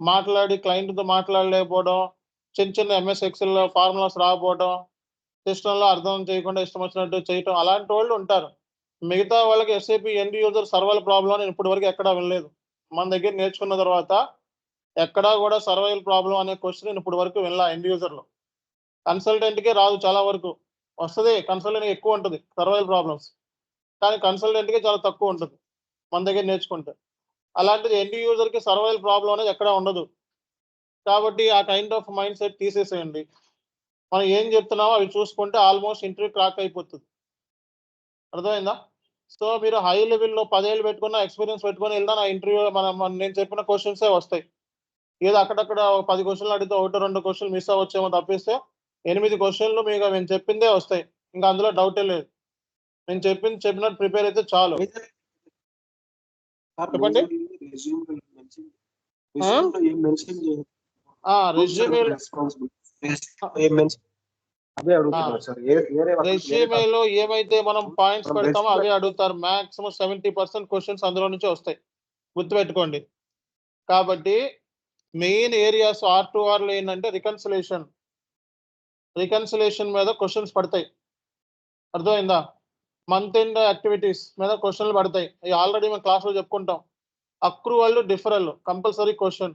మాట్లాడి క్లయింట్తో మాట్లాడలేకపోవడం, చిన్న ఎంఎస్ ఎక్సెల్ ఫార్ములాస్ రాకపోవడం, సిస్టంలో అర్థం చేయకుండా ఇష్టం వచ్చినట్టు చేయటం, అలాంటి వాళ్ళు ఉంటారు. మిగతా వాళ్ళకి SAP end user survival problem నేను ఇప్పటి వరకు ఎక్కడా వినలేదు. మన దగ్గర నేర్చుకున్న తర్వాత ఎక్కడా కూడా సర్వైవల్ ప్రాబ్లం అనే క్వశ్చన్ నేను ఇప్పుడు వరకు వినలా ఎండ్ యూజర్లో. కన్సల్టెంట్కే రాదు, చాలా వరకు వస్తుంది, కన్సల్టెంట్ ఎక్కువ ఉంటుంది సర్వైవల్ ప్రాబ్లమ్స్, కానీ కన్సల్టెంట్కే చాలా తక్కువ ఉంటుంది మన దగ్గర నేర్చుకుంటే. అలాంటిది ఎండ్ యూజర్కి సర్వైవల్ ప్రాబ్లం అనేది ఎక్కడా ఉండదు. కాబట్టి ఆ కైండ్ ఆఫ్ మైండ్ సెట్ తీసేసేయండి. మనం ఏం చెప్తున్నామో అవి చూసుకుంటే ఆల్మోస్ట్ ఇంటర్వ్యూ క్రాక్ అయిపోతుంది. అర్థమైందా? సో మీరు హై లెవెల్‌లో 10 ఏళ్ళు పెట్టుకున్న ఎక్స్‌పీరియన్స్ పెట్టుకొని వెళ్ళినా నా ఇంటర్వ్యూ నేను చెప్పిన క్వెషన్సే వస్తాయి. ఏదో అక్కడక్కడ 10 క్వెషన్‌లు అడిగితే 1-2 క్వెషన్‌లు మిస్ అవ్వచ్చేమో తప్పిస్తే 8 క్వెషన్‌లు మీకు మేము చెప్పిందే వస్తాయి. ఇంకా అందులో డౌటే లేదు. నేను చెప్పినట్టు ప్రిపేర్ అయితే చాలు. చెప్పండి. రెజ్యూమేలో ఏమైతే మనం పాయింట్స్ పెడతామో అవే అడుగుతారు. మాక్సిమం 70% క్వెషన్స్ అందులో నుంచే వస్తాయి, గుర్తుపెట్టుకోండి. కాబట్టి మెయిన్ ఏరియాస్ R2Rలో ఏంటంటే రికన్సిలేషన్ మీద క్వెషన్స్ పడతాయి. అర్థమైందా? మంత్ ఎండ్ యాక్టివిటీస్ మీద క్వెషన్లు పడతాయి. అవి ఆల్రెడీ మేము క్లాస్లో చెప్పుకుంటాం. Accrual, deferral compulsory question.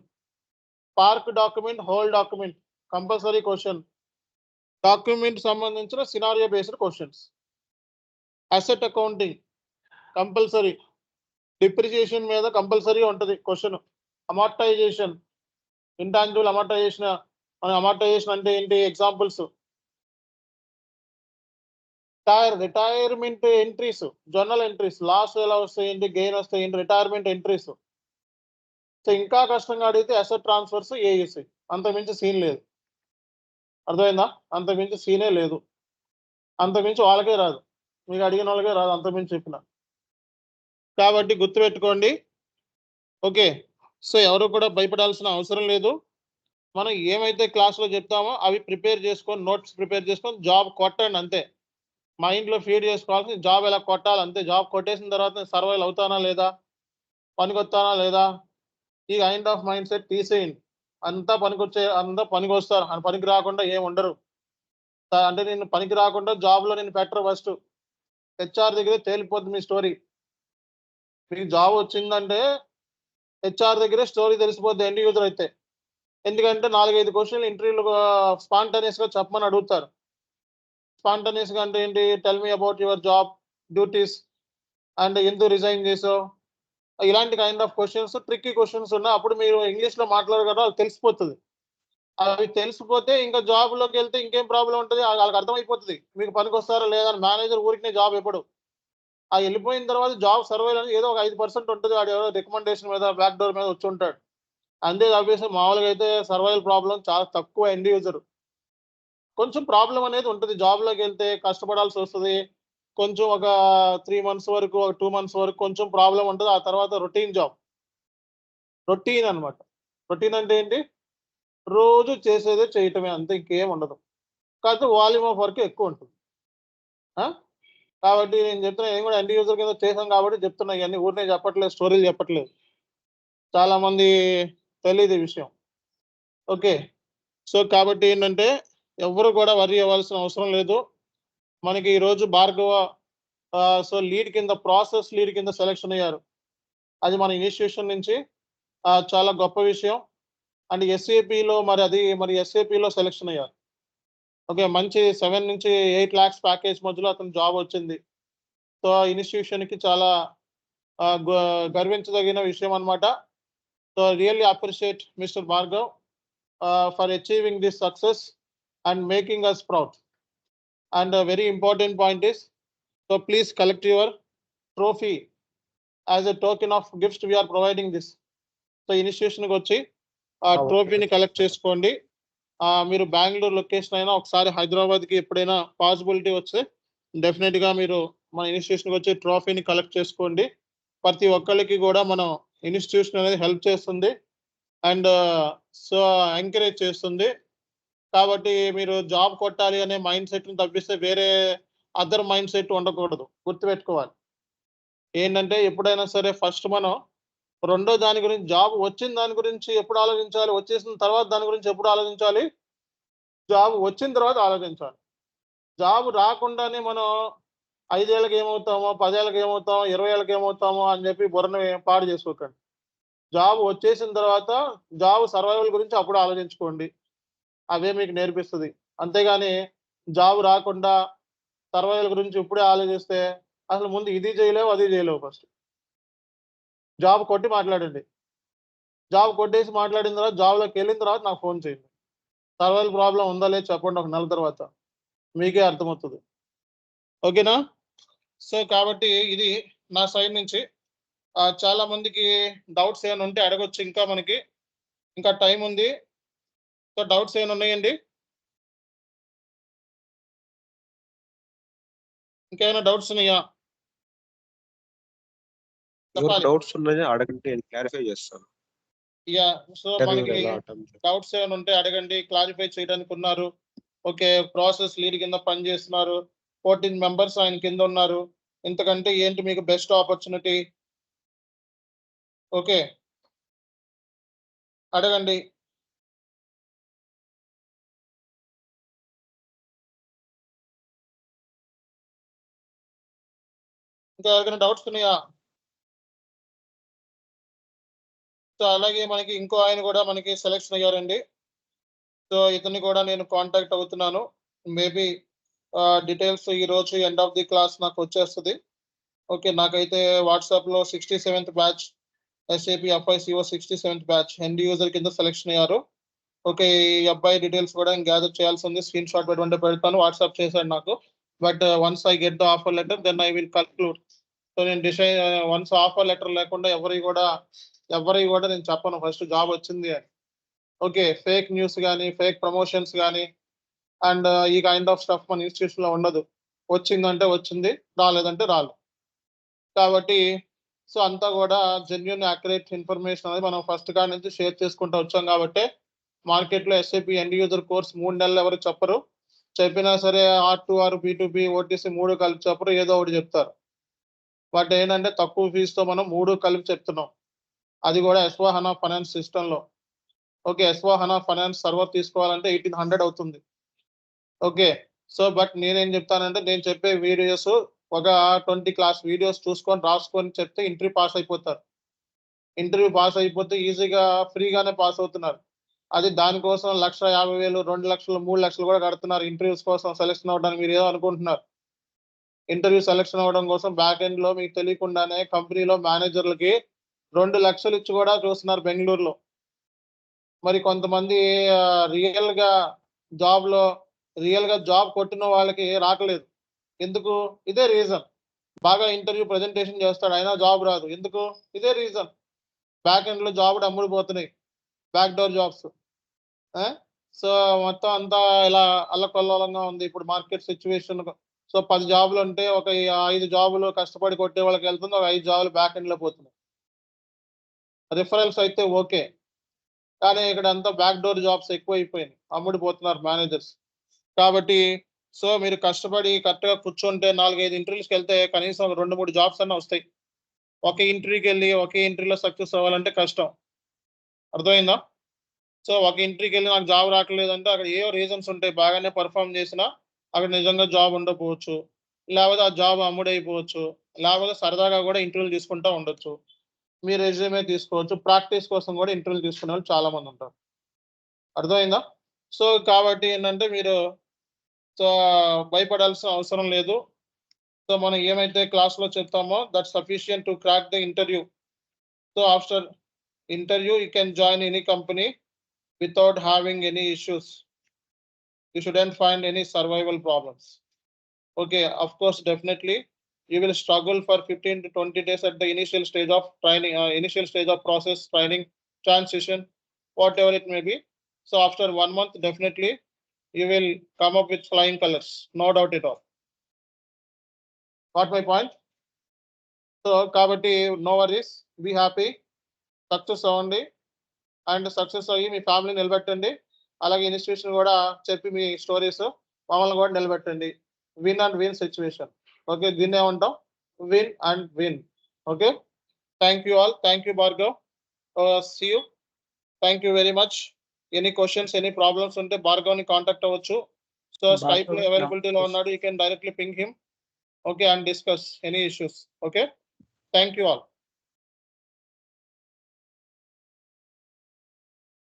Park document, whole document compulsory question. Document సంబంధించిన scenario based questions. Asset accounting compulsory. Depreciation మీద కంపల్సరీ ఉంటుంది క్వెషన్. అమార్టైజేషన్, ఇంటాంజిబుల్ అమార్టైజేషన్ అంటే ఏంటి? Examples. Retirement entries, journal entries, loss ఎలా వస్తాయి, గెయిన్ వస్తాయి, రిటైర్మెంట్ ఎంట్రీస్. సో ఇంకా కష్టంగా అడిగితే అసెట్ ట్రాన్స్ఫర్స్, ఏఈసి. అంతకుమించి సీన్ లేదు. అర్థమైందా? అంతకుమించి సీనే లేదు. అంతకుమించి వాళ్ళకే రాదు, మీకు అడిగిన వాళ్ళకే రాదు అంతకుమించి చెప్పిన. కాబట్టి గుర్తుపెట్టుకోండి. ఓకే, సో ఎవరు కూడా భయపడాల్సిన అవసరం లేదు. మనం ఏమైతే క్లాస్లో చెప్తామో అవి ప్రిపేర్ చేసుకొని, నోట్స్ ప్రిపేర్ చేసుకొని జాబ్ కొట్టండి అంతే. మైండ్లో ఫీడ్ చేసుకోవాల్సింది జాబ్ ఎలా కొట్టాలి అంతే. జాబ్ కొట్టేసిన తర్వాత నేను సర్వైవ్ అవుతానా లేదా, పనికొస్తానా లేదా, ఈ కైండ్ ఆఫ్ మైండ్ సెట్ తీసేయండి. అంతా పనికొస్తారు, పనికి రాకుండా ఏమి ఉండరు. అంటే నేను పనికి రాకుండా జాబ్లో నేను పెట్టరు. ఫస్ట్ హెచ్ఆర్ దగ్గరే తేలిపోతుంది మీ స్టోరీ. మీకు జాబ్ వచ్చిందంటే హెచ్ఆర్ దగ్గరే స్టోరీ తెలిసిపోద్ది ఎండ్ యూజర్ అయితే. ఎందుకంటే 4-5 క్వశ్చన్లు ఇంటర్వ్యూలు స్పాంటేనియస్గా చెప్పమని అడుగుతారు. స్పాంటేనియస్గా అంటే ఏంటి? Tell me about your job duties and ఎందుకు రిజైన్ చేసావు, ఇలాంటి kind of questions, tricky questions ఉన్నాయి. అప్పుడు మీరు ఇంగ్లీష్లో మాట్లాడగలరు, అది తెలిసిపోతుంది. అవి తెలిసిపోతే ఇంకా జాబ్లోకి వెళ్తే ఇంకేం ప్రాబ్లం ఉంటుంది, వాళ్ళకి అర్థమైపోతుంది మీకు పనికి వస్తారా లేదా అని. మేనేజర్ ఊరికి జాబ్ ఎప్పుడు ఆ వెళ్ళిపోయిన తర్వాత జాబ్ సర్వైవ్ అని ఏదో ఒక 5% ఉంటుంది, వాడు ఎవరో రికమెండేషన్ మీద, బ్యాక్ డోర్ మీద వచ్చి ఉంటాడు. అంతే తప్పేసి మామూలుగా అయితే సర్వైవల్ ప్రాబ్లం చాలా తక్కువ. ఎండ్ యూజర్ కొంచెం ప్రాబ్లం అనేది ఉంటుంది, జాబ్లోకి వెళ్తే కష్టపడాల్సి వస్తుంది, కొంచెం ఒక 3 months వరకు, ఒక 2 months వరకు కొంచెం ప్రాబ్లం ఉంటుంది. ఆ తర్వాత రొటీన్ జాబ్. రొటీన్ అన్నమాట. రొటీన్ అంటే ఏంటి? రోజు చేసేదే చేయటమే అంతే, ఇంకేం ఉండదు. కాకపోతే వాల్యూమ్ ఆఫ్ వర్క్ ఎక్కువ ఉంటుంది. కాబట్టి నేను చెప్తున్నా, నేను కూడా ఎండ్ యూజర్ కింద చేశాను కాబట్టి చెప్తున్నా. ఇవన్నీ ఊరినే చెప్పట్లేదు, స్టోరీలు చెప్పట్లేదు. చాలా మంది తెలియదు ఈ విషయం. ఓకే. సో కాబట్టి ఏంటంటే ఎవరు కూడా వర్రీ అవ్వాల్సిన అవసరం లేదు. మనకి ఈరోజు భార్గవ సో లీడ్ కింద, ప్రాసెస్ లీడ్ కింద సెలెక్షన్ అయ్యారు. అది మన ఇన్స్టిట్యూషన్ నుంచి చాలా గొప్ప విషయం. అండ్ ఎస్ఏపిలో మరి ఎస్ఏపిలో సెలెక్షన్ అయ్యారు. ఓకే. మంచి 7 నుంచి 8 lakhs ప్యాకేజ్ మధ్యలో అతను జాబ్ వచ్చింది. సో ఇన్స్టిట్యూషన్కి చాలా గర్వించదగిన విషయం అన్నమాట. So really appreciate mister Bhargav for achieving this success and making us proud. And a very important point is, so please collect your trophy as a token of gifts we are providing this. So ఇన్స్టిట్యూషన్కి వచ్చి ఆ ట్రోఫీని collect చేసుకోండి. మీరు Bengaluru location అయినా, ఒకసారి హైదరాబాద్కి ఎప్పుడైనా possibility వస్తే డెఫినెట్గా మీరు మన ఇన్స్టిట్యూషన్కి వచ్చి ట్రోఫీని కలెక్ట్ చేసుకోండి. ప్రతి ఒక్కరికి కూడా మనం ఇన్స్టిట్యూషన్ అనేది హెల్ప్ చేస్తుంది అండ్ సో ఎంకరేజ్ చేస్తుంది. కాబట్టి మీరు జాబ్ కొట్టాలి అనే మైండ్ సెట్ని తప్పిస్తే వేరే అదర్ మైండ్ సెట్ ఉండకూడదు. గుర్తుపెట్టుకోవాలి. ఏంటంటే ఎప్పుడైనా సరే ఫస్ట్ మనం రెండో దాని గురించి, జాబ్ వచ్చిన దాని గురించి ఎప్పుడు ఆలోచించాలి? వచ్చేసిన తర్వాత దాని గురించి ఎప్పుడు ఆలోచించాలి? జాబ్ వచ్చిన తర్వాత ఆలోచించాలి. జాబ్ రాకుండానే మనం 5 ఏళ్ళకి ఏమవుతామో, 10 ఏళ్ళకి ఏమవుతామో, 20 ఏళ్ళకి ఏమవుతామో అని చెప్పి బుర్రని పాడు చేసుకోకండి. జాబ్ వచ్చేసిన తర్వాత జాబ్ సర్వైవల్ గురించి అప్పుడు ఆలోచించుకోండి. అవే మీకు నేర్పిస్తుంది. అంతేగాని జాబ్ రాకుండా సర్వైవల్ గురించి ఇప్పుడే ఆలోచిస్తే అసలు ముందు ఇది చేయలేవు, అది చేయలేవు. ఫస్ట్ జాబ్ కొట్టి మాట్లాడండి. జాబ్ కొట్టేసి మాట్లాడిన తర్వాత జాబ్లోకి వెళ్ళిన తర్వాత నాకు ఫోన్ చేయండి. సర్వైవల్ ప్రాబ్లం ఉందా లేదు చెప్పండి. ఒక నెల తర్వాత మీకే అర్థమవుతుంది. ఓకేనా? సో కాబట్టి ఇది నా సైడ్ నుంచి. చాలా మందికి డౌట్స్ ఏమైనా ఉంటే అడగొచ్చు. ఇంకా టైం ఉంది. సో డౌట్స్ ఏమైనా ఉన్నాయండి? ఇంకేమైనా డౌట్స్ ఉన్నాయా? డౌట్స్ ఉన్నాయా అడగండి, నేను క్లారిఫై చేస్తాను. సో మనకి డౌట్స్ ఏమైనా ఉంటే అడగండి, క్లారిఫై చేయడానికి ఉన్నారు. ఓకే. ప్రాసెస్ లీడ్ కింద పనిచేస్తున్నారు. 14 members ఆయన కింద ఉన్నారు. ఇంతకంటే ఏంటి మీకు బెస్ట్ ఆపర్చునిటీ? ఓకే, అడగండి. ఇంకా ఎవరికైనా డౌట్స్ ఉన్నాయా? సో అలాగే మనకి ఇంకో ఆయన కూడా మనకి సెలెక్షన్ అయ్యారండి. సో ఇతన్ని కూడా నేను కాంటాక్ట్ అవుతున్నాను. మేబీ డీటెయిల్స్ ఈ రోజు ఎండ్ ఆఫ్ ది క్లాస్ నాకు వచ్చేస్తుంది. ఓకే. నాకైతే వాట్సాప్లో 67th batch SAP FICO 67th batch end user కింద సెలెక్షన్ అయ్యారు. ఓకే. ఈ అబ్బాయి డీటెయిల్స్ కూడా గ్యాదర్ చేయాల్సి ఉంది. స్క్రీన్ షాట్ పెడతాను. వాట్సాప్ చేశాడు నాకు. But once I get the offer letter then I will conclude. So నేను వన్స్ ఆఫర్ లెటర్ లేకుండా ఎవరికి కూడా నేను చెప్పను ఫస్ట్ జాబ్ వచ్చింది అని. ఓకే. ఫేక్ న్యూస్ కానీ, ఫేక్ ప్రమోషన్స్ కానీ అండ్ ఈ కైండ్ ఆఫ్ స్టఫ్ మన ఇన్స్టిట్యూషన్లో ఉండదు. వచ్చిందంటే వచ్చింది, రాలేదంటే రాలేదు. కాబట్టి సో అంతా కూడా జెన్యూన్ యాక్యురేట్ ఇన్ఫర్మేషన్ అనేది మనం ఫస్ట్ కాడి నుంచి షేర్ చేసుకుంటూ వచ్చాం. కాబట్టి మార్కెట్లో SAP ఎండ్ యూజర్ కోర్స్ 3 నెలలు ఎవరు చెప్పరు. చెప్పినా సరే R2R, B2B, OTC 3 కలిపి చెప్పరు, ఏదో ఒకటి చెప్తారు. బట్ ఏంటంటే తక్కువ ఫీజుతో మనం 3 కలిపి చెప్తున్నాం. అది కూడా S/4HANA ఫైనాన్స్ సిస్టంలో. ఓకే. S/4HANA ఫైనాన్స్ సర్వర్ తీసుకోవాలంటే 1800 అవుతుంది. ఓకే. సో బట్ నేనేం చెప్తానంటే, నేను చెప్పే వీడియోస్ ఒక 20 క్లాస్ వీడియోస్ చూసుకొని రాసుకొని చెప్తే ఇంటర్వ్యూ పాస్ అయిపోతారు. ఇంటర్వ్యూ పాస్ అయిపోతే ఈజీగా ఫ్రీగానే పాస్ అవుతున్నారు. అది దానికోసం 1,50,000, 2 లక్షలు, 3 లక్షలు కూడా కడుతున్నారు ఇంటర్వ్యూస్ కోసం సెలెక్షన్ అవ్వడానికి. మీరు ఏదో అనుకుంటున్నారు. ఇంటర్వ్యూ సెలెక్షన్ అవ్వడం కోసం బ్యాక్ ఎండ్ లో మీకు తెలియకుండానే కంపెనీలో మేనేజర్లకి 2 లక్షలు ఇచ్చి కూడా చూస్తున్నారు బెంగళూరులో. మరి కొంతమంది రియల్ గా జాబ్ కొట్టిన వాళ్ళకి రాకలేదు. ఎందుకు? ఇదే రీజన్. బాగా ఇంటర్వ్యూ ప్రెజెంటేషన్ చేస్తాడు, అయినా జాబ్ రాదు. ఎందుకు? ఇదే రీజన్. బ్యాక్ ఎండ్ లో జాబ్ అమ్ముడుపోతున్నాయి, బ్యాక్ డోర్ జాబ్స్. సో మొత్తం అంతా ఇలా అల్లకొల్లోలంగా ఉంది ఇప్పుడు మార్కెట్ సిచ్యువేషన్. సో 10 జాబులు ఉంటే ఒక 5 జాబులు కష్టపడి కొట్టే వాళ్ళకి వెళ్తుంది, ఒక 5 జాబులు బ్యాక్ ఎండ్ లో పోతున్నాయి. రిఫరల్స్ అయితే ఓకే, కానీ ఇక్కడ అంతా బ్యాక్ డోర్ జాబ్స్ ఎక్కువైపోయినాయి, అమ్ముడిపోతున్నారు మేనేజర్స్. కాబట్టి సో మీరు కష్టపడి కరెక్ట్గా కూర్చుంటే 4-5 ఇంటర్వ్యూస్కి వెళ్తే కనీసం 2-3 జాబ్స్ అన్న వస్తాయి. ఒకే ఇంటర్వ్యూకి వెళ్ళి ఒకే ఇంటర్వ్యూలో సక్సెస్ అవ్వాలంటే కష్టం. అర్థమైందా? సో ఒక ఇంటర్వ్యూకి వెళ్ళి నాకు జాబ్ రావట్లేదంటే అక్కడ ఏవో రీజన్స్ ఉంటాయి. బాగానే పర్ఫామ్ చేసినా అక్కడ నిజంగా జాబ్ ఉండకపోవచ్చు, లేకపోతే ఆ జాబ్ అమ్ముడైపోవచ్చు, లేకపోతే సరదాగా కూడా ఇంటర్వ్యూలు తీసుకుంటూ ఉండొచ్చు. మీ రెజ్యూమే తీసుకోవచ్చు, ప్రాక్టీస్ కోసం కూడా ఇంటర్వ్యూలు తీసుకునే వాళ్ళు చాలా మంది ఉంటారు. అర్థమైందా? సో కాబట్టి ఏంటంటే మీరు సో భయపడాల్సిన అవసరం లేదు. సో మనం ఏమైతే క్లాస్లో చెప్తామో that sufficient to crack the interview. So after interview you can join any company without having any issues. You shouldn't find any survival problems. Okay, of course, definitely you will struggle for 15 to 20 days at the initial stage of training, initial stage of process, training, transition, whatever it may be. So after 1 month, definitely you will come up with flying colors, no doubt at all. Got my point? So kabatti no worries, be happy, success only. And success అయ్యి మీ ఫ్యామిలీని నిలబెట్టండి. అలాగే institution కూడా చెప్పి మీ stories మమ్మల్ని కూడా నిలబెట్టండి. Win and win situation. Okay, దీన్ని ఏమంటాం? Win and win. Okay, thank you all. Thank you Bhargav. See you. Thank you very much. Any questions, any problems ఉంటే భార్గవ్ని కాంటాక్ట్ అవ్వచ్చు. సో స్కైప్ లో అవైలబిలిటీలో ఉన్నాడు, you can directly ping him. Okay, and discuss any issues. Okay, thank you all.